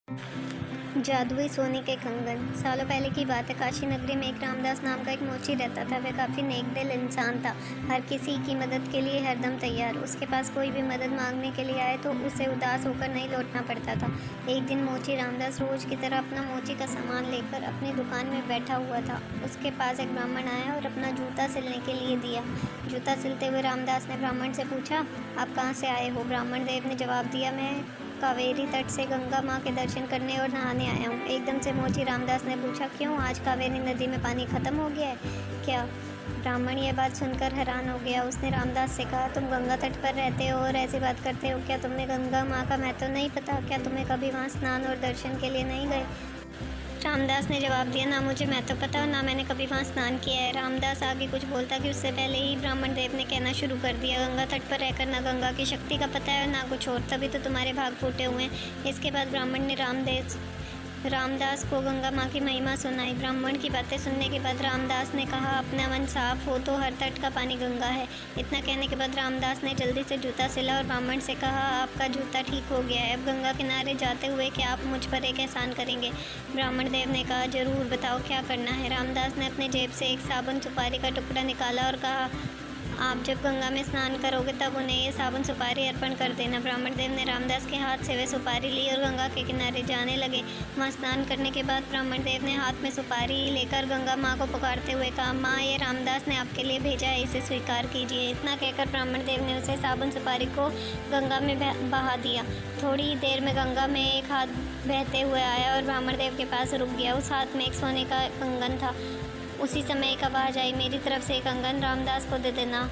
जादुई सोने के कंगन। सालों पहले की बात है। काशी नगरी में एक रामदास नाम का एक मोची रहता था। वह काफ़ी नेकदिल इंसान था, हर किसी की मदद के लिए हरदम तैयार। उसके पास कोई भी मदद मांगने के लिए आए तो उसे उदास होकर नहीं लौटना पड़ता था। एक दिन मोची रामदास रोज की तरह अपना मोची का सामान लेकर अपनी दुकान में बैठा हुआ था। उसके पास एक ब्राह्मण आया और अपना जूता सिलने के लिए दिया। जूता सिलते हुए रामदास ने ब्राह्मण से पूछा, आप कहाँ से आए हो? ब्राह्मण देव ने जवाब दिया, मैं कावेरी तट से गंगा माँ के दर्शन करने और नहाने आया हूँ। एकदम से मोची रामदास ने पूछा, क्यों, आज कावेरी नदी में पानी खत्म हो गया है क्या? ब्राह्मण यह बात सुनकर हैरान हो गया। उसने रामदास से कहा, तुम गंगा तट पर रहते हो और ऐसी बात करते हो, क्या तुम्हें गंगा माँ का महत्व नहीं पता? क्या तुम्हें कभी वहाँ स्नान और दर्शन के लिए नहीं गए? रामदास ने जवाब दिया, ना मुझे महत्व पता और ना मैंने कभी वहाँ स्नान किया है। रामदास आगे कुछ बोलता कि उससे पहले ही ब्राह्मण देव ने कहना शुरू कर दिया, गंगा तट पर रहकर ना गंगा की शक्ति का पता है और ना कुछ और, तभी तो तुम्हारे भाग फूटे हुए हैं। इसके बाद ब्राह्मण ने रामदास को गंगा माँ की महिमा सुनाई। ब्राह्मण की बातें सुनने के बाद रामदास ने कहा, अपना मन साफ हो तो हर तट का पानी गंगा है। इतना कहने के बाद रामदास ने जल्दी से जूता सिला और ब्राह्मण से कहा, आपका जूता ठीक हो गया है, अब गंगा किनारे जाते हुए क्या आप मुझ पर एक एहसान करेंगे? ब्राह्मण देव ने कहा, जरूर, बताओ क्या करना है। रामदास ने अपने जेब से एक साबुन सुपारी का टुकड़ा निकाला और कहा, आप जब गंगा में स्नान करोगे तब उन्हें ये साबुन सुपारी अर्पण कर देना। ब्राह्मण देव ने रामदास के हाथ से वह सुपारी ली और गंगा के किनारे जाने लगे। वहाँ स्नान करने के बाद ब्राह्मण देव ने हाथ में सुपारी लेकर गंगा माँ को पुकारते हुए कहा, माँ, ये रामदास ने आपके लिए भेजा है, इसे स्वीकार कीजिए। इतना कहकर ब्राह्मण देव ने उसे साबुन सुपारी को गंगा में बहा दिया। थोड़ी देर में गंगा में एक हाथ बहते हुए आया और ब्राह्मण देव के पास रुक गया। उस हाथ में एक सोने का कंगन था। उसी समय एक आवाज़ आई, मेरी तरफ से एक कंगन रामदास को दे देना।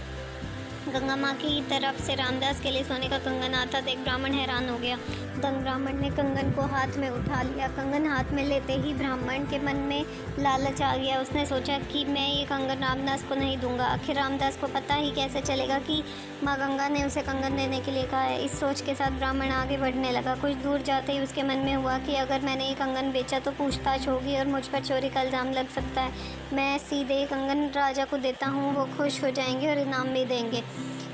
गंगा माँ की तरफ से रामदास के लिए सोने का कंगन आता देख ब्राह्मण हैरान हो गया। दंग ब्राह्मण ने कंगन को हाथ में उठा लिया। कंगन हाथ में लेते ही ब्राह्मण के मन में लालच आ गया। उसने सोचा कि मैं ये कंगन रामदास को नहीं दूंगा। आखिर रामदास को पता ही कैसे चलेगा कि माँ गंगा ने उसे कंगन देने के लिए कहा है। इस सोच के साथ ब्राह्मण आगे बढ़ने लगा। कुछ दूर जाते ही उसके मन में हुआ कि अगर मैंने ये कंगन बेचा तो पूछताछ होगी और मुझ पर चोरी का इल्ज़ाम लग सकता है। मैं सीधे कंगन राजा को देता हूँ, वो खुश हो जाएंगे और इनाम भी देंगे।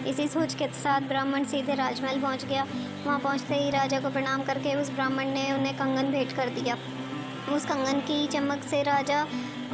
इसी सोच के साथ ब्राह्मण सीधे राजमहल पहुंच गया। वहां पहुंचते ही राजा को प्रणाम करके उस ब्राह्मण ने उन्हें कंगन भेंट कर दिया। उस कंगन की चमक से राजा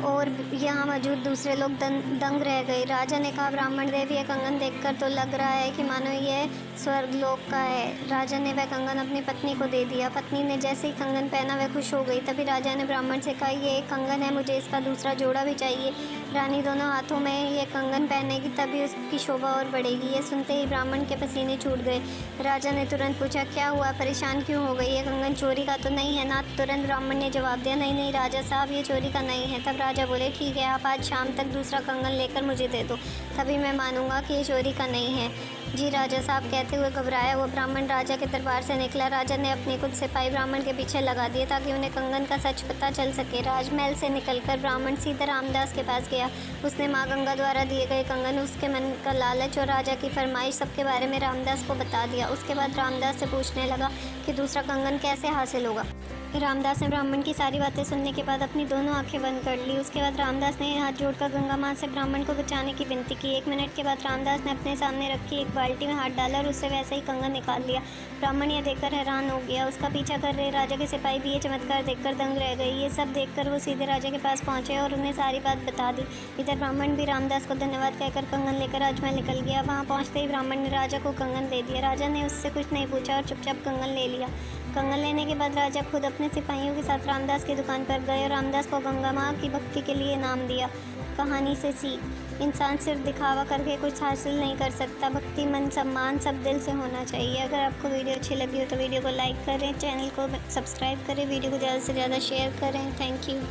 और यहाँ मौजूद दूसरे लोग दंग रह गए। राजा ने कहा, ब्राह्मण देव, यह कंगन देखकर तो लग रहा है कि मानो यह स्वर्गलोक का है। राजा ने वह कंगन अपनी पत्नी को दे दिया। पत्नी ने जैसे ही कंगन पहना वह खुश हो गई। तभी राजा ने ब्राह्मण से कहा, ये एक कंगन है, मुझे इसका दूसरा जोड़ा भी चाहिए। रानी दोनों हाथों में ये कंगन पहनेगी तभी उसकी शोभा और बढ़ेगी। ये सुनते ही ब्राह्मण के पसीने छूट गए। राजा ने तुरंत पूछा, क्या हुआ, परेशान क्यों हो गई? ये कंगन चोरी का तो नहीं है ना? तुरंत ब्राह्मण ने जवाब दिया, नहीं नहीं राजा साहब, ये चोरी का नहीं है। तब राजा बोले, ठीक है, आप आज शाम तक दूसरा कंगन लेकर मुझे दे दो, तभी मैं मानूंगा कि ये चोरी का नहीं है। जी राजा साहब, कहते हुए घबराया हुआ ब्राह्मण राजा के दरबार से निकला। राजा ने अपने कुछ सिपाही ब्राह्मण के पीछे लगा दिए ताकि उन्हें कंगन का सच पता चल सके। राजमहल से निकलकर ब्राह्मण सीधा रामदास के पास गया। उसने माँ गंगा द्वारा दिए गए कंगन, उसके मन का लालच और राजा की फरमाइश सबके बारे में रामदास को बता दिया। उसके बाद रामदास से पूछने लगा कि दूसरा कंगन कैसे हासिल होगा। रामदास ने ब्राह्मण की सारी बातें सुनने के बाद अपनी दोनों आंखें बंद कर ली। उसके बाद रामदास ने हाथ जोड़कर गंगा माँ से ब्राह्मण को बचाने की विनती की। 1 मिनट के बाद रामदास ने अपने सामने रखी एक बाल्टी में हाथ डाला और उससे वैसे ही कंगन निकाल लिया। ब्राह्मण यह देखकर हैरान हो गया। उसका पीछा कर रहे राजा के सिपाही भी ये चमत्कार देखकर दंग रह गए। ये सब देखकर वो सीधे राजा के पास पहुंचे और उन्हें सारी बात बता दी। इधर ब्राह्मण भी रामदास को धन्यवाद कहकर कंगन लेकर राजमहल निकल गया। वहाँ पहुँचते ही ब्राह्मण ने राजा को कंगन दे दिया। राजा ने उससे कुछ नहीं पूछा और चुपचाप कंगन ले लिया। कंगन लेने के बाद राजा खुद अपने सिपाहियों के साथ रामदास की दुकान पर गए और रामदास को गंगा माँ की भक्ति के लिए इनाम दिया। कहानी से सीख, इंसान सिर्फ दिखावा करके कुछ हासिल नहीं कर सकता। भक्ति, मन, सम्मान सब दिल से होना चाहिए। अगर आपको वीडियो अच्छी लगी हो तो वीडियो को लाइक करें, चैनल को सब्सक्राइब करें, वीडियो को ज़्यादा से ज़्यादा शेयर करें। Thank you.